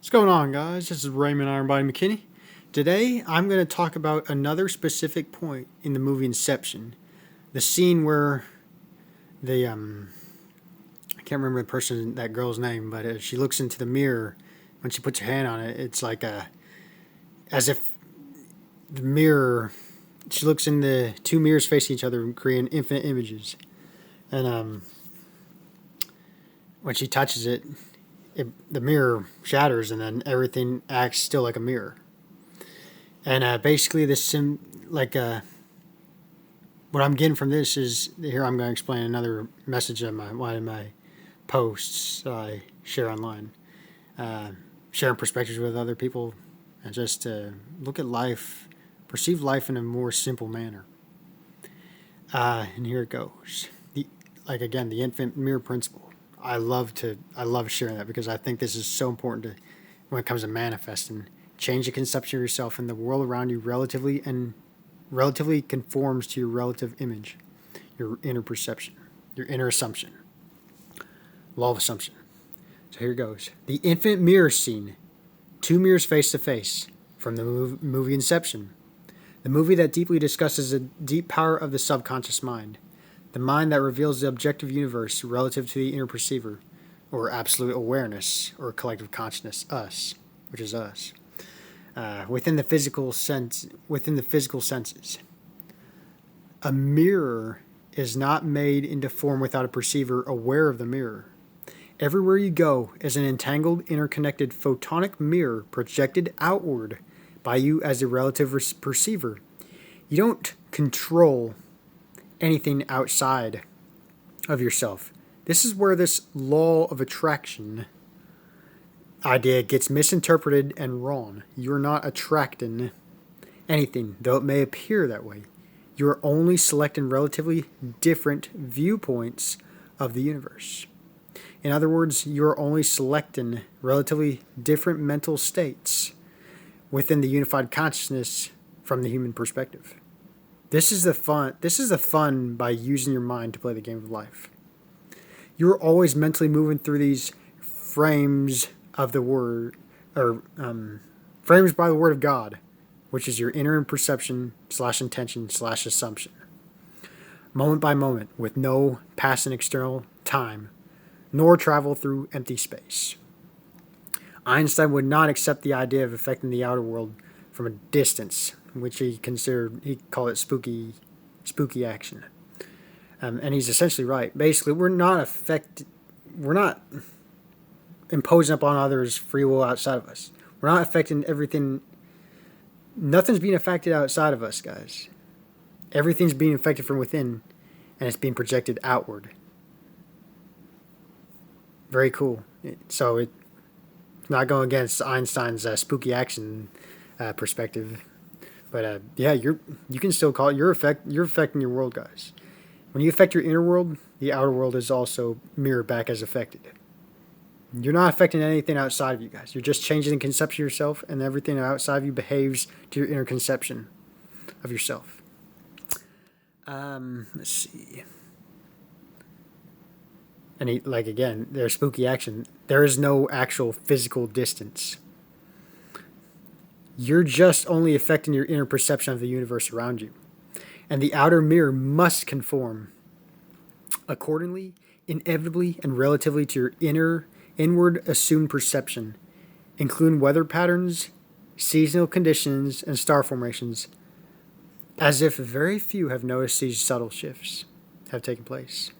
What's going on, guys? This is Raymond Ironbody McKinney. Today, I'm going to talk about another specific point in the movie Inception. The scene where I can't remember that girl's name, but she looks into the mirror. When she puts her hand on it, it's like as if the mirror, she looks in the two mirrors facing each other, creating infinite images. And when she touches it, the mirror shatters, and then everything acts still like a mirror. And basically, what I'm getting from this is here. I'm going to explain another message of one of my posts I share online, sharing perspectives with other people, and just look at life, perceive life in a more simple manner. And here it goes. The infinite mirror principle. I love sharing that because I think this is so important when it comes to manifesting. Change the conception of yourself, and the world around you relatively conforms to your relative image, your inner perception, your inner assumption. Law of assumption. So here it goes. The infinite mirror scene, two mirrors face to face, from the movie Inception, the movie that deeply discusses the deep power of the subconscious mind. The mind that reveals the objective universe relative to the inner perceiver, or absolute awareness, or collective consciousness, us, which is us, within the physical senses. A mirror is not made into form without a perceiver aware of the mirror. Everywhere you go is an entangled, interconnected photonic mirror projected outward by you as a relative perceiver. You don't control anything outside of yourself. This is where this law of attraction idea gets misinterpreted and wrong. You're not attracting anything, though it may appear that way. You're only selecting relatively different viewpoints of the universe. In other words, you're only selecting relatively different mental states within the unified consciousness from the human perspective. This is the fun by using your mind to play the game of life. You're always mentally moving through these frames of the word, or frames by the word of God, which is your inner perception / intention / assumption. Moment by moment, with no passing external time, nor travel through empty space. Einstein would not accept the idea of affecting the outer world from a distance, which he called it spooky action. And he's essentially right. Basically, we're not imposing upon others free will outside of us. We're not affecting everything. Nothing's being affected outside of us, guys. Everything's being affected from within, and it's being projected outward. Very cool. So it's not going against Einstein's spooky action perspective. But you can still call it you're affecting your world, guys. When you affect your inner world, the outer world is also mirrored back as affected. You're not affecting anything outside of you, guys. You're just changing the conception of yourself, and everything outside of you behaves to your inner conception of yourself. Let's see. And there's spooky action. There is no actual physical distance. You're just only affecting your inner perception of the universe around you. And the outer mirror must conform accordingly, inevitably, and relatively to your inward assumed perception, including weather patterns, seasonal conditions, and star formations, as if very few have noticed these subtle shifts have taken place.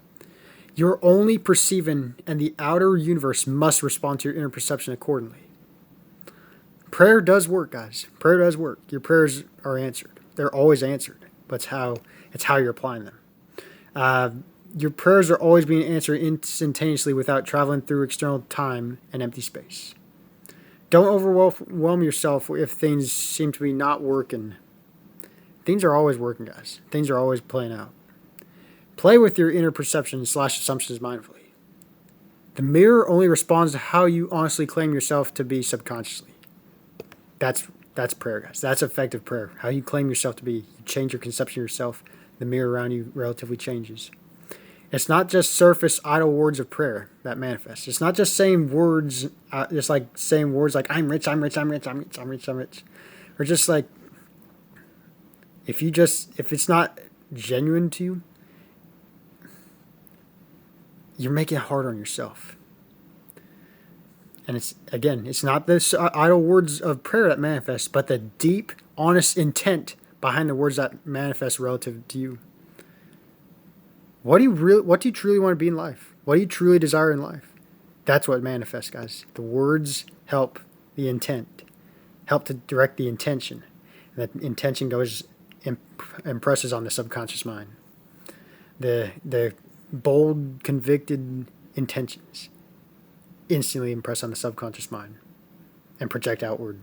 You're only perceiving, and the outer universe must respond to your inner perception accordingly. Prayer does work, guys. Prayer does work. Your prayers are answered. They're always answered, but it's how you're applying them. Your prayers are always being answered instantaneously without traveling through external time and empty space. Don't overwhelm yourself if things seem to be not working. Things are always working, guys. Things are always playing out. Play with your inner perception / assumptions mindfully. The mirror only responds to how you honestly claim yourself to be subconsciously. That's prayer, guys. That's effective prayer. How you claim yourself to be. You change your conception of yourself. The mirror around you relatively changes. It's not just surface idle words of prayer that manifest. It's not just saying words, just like saying words like I'm rich, I'm rich, I'm rich, I'm rich, I'm rich, I'm rich, or just like if it's not genuine to you, you're making it hard on yourself. And it's not the idle words of prayer that manifest, but the deep, honest intent behind the words that manifest relative to you. What do you truly want to be in life? What do you truly desire in life? That's what manifests, guys. The words help the intent, help to direct the intention. And that intention goes impresses on the subconscious mind. The bold, convicted intentions instantly impress on the subconscious mind and project outward,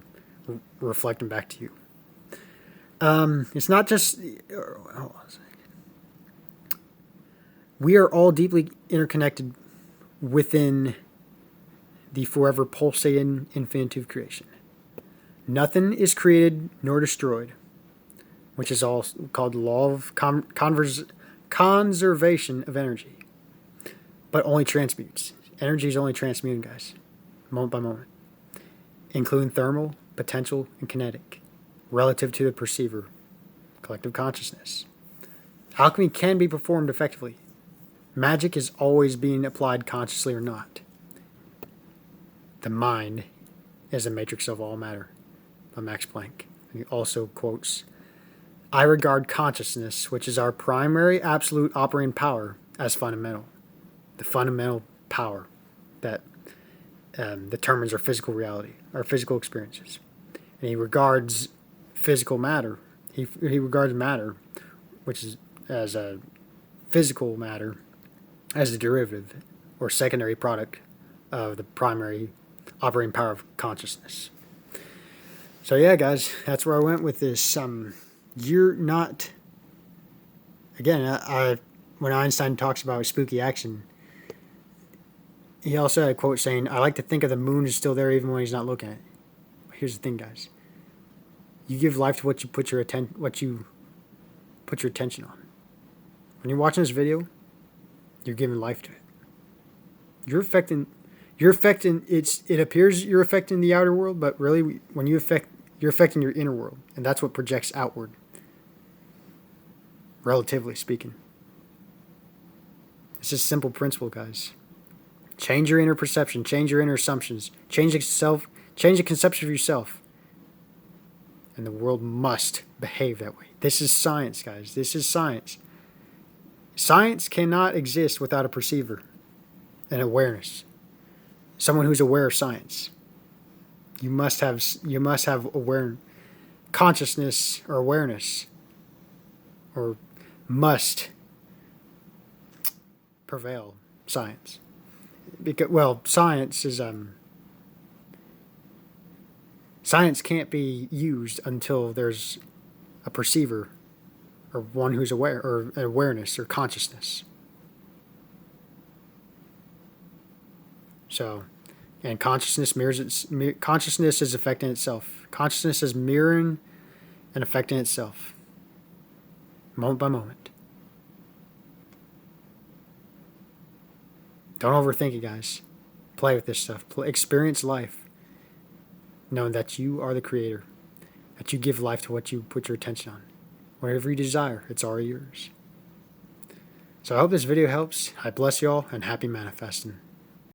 reflecting back to you. It's not just... Hold on a second. We are all deeply interconnected within the forever pulsating infinitude of creation. Nothing is created nor destroyed, which is all called the law of conservation of energy, but only transmutes. Energy is only transmuting, guys, moment by moment, including thermal, potential, and kinetic, relative to the perceiver, collective consciousness. Alchemy can be performed effectively. Magic is always being applied consciously or not. The mind is a matrix of all matter, by Max Planck. He also quotes, I regard consciousness, which is our primary absolute operating power, as fundamental. The fundamental power that determines our physical reality, our physical experiences. And he regards physical matter, he regards matter, which is as a physical matter, as the derivative or secondary product of the primary operating power of consciousness. So yeah, guys, that's where I went with this. You're not... Again, when Einstein talks about spooky action, he also had a quote saying, I like to think of the moon is still there even when he's not looking at it. Here's the thing, guys. You give life to what you put your attention on. When you're watching this video, you're giving life to it. It appears you're affecting the outer world, but really when you're affecting your inner world, and that's what projects outward, relatively speaking. It's just a simple principle, guys. Change your inner perception, change your inner assumptions, change the conception of yourself. And the world must behave that way. This is science, guys. This is science. Science cannot exist without a perceiver and awareness. Someone who's aware of science. You must have consciousness or awareness, or must prevail science. Because science is science can't be used until there's a perceiver, or one who's aware, or awareness or consciousness. So, and consciousness consciousness is affecting itself. Consciousness is mirroring and affecting itself, moment by moment. Don't overthink it, guys. Play with this stuff. Experience life, knowing that you are the creator, that you give life to what you put your attention on. Whatever you desire, it's already yours. So I hope this video helps. I bless you all, and happy manifesting.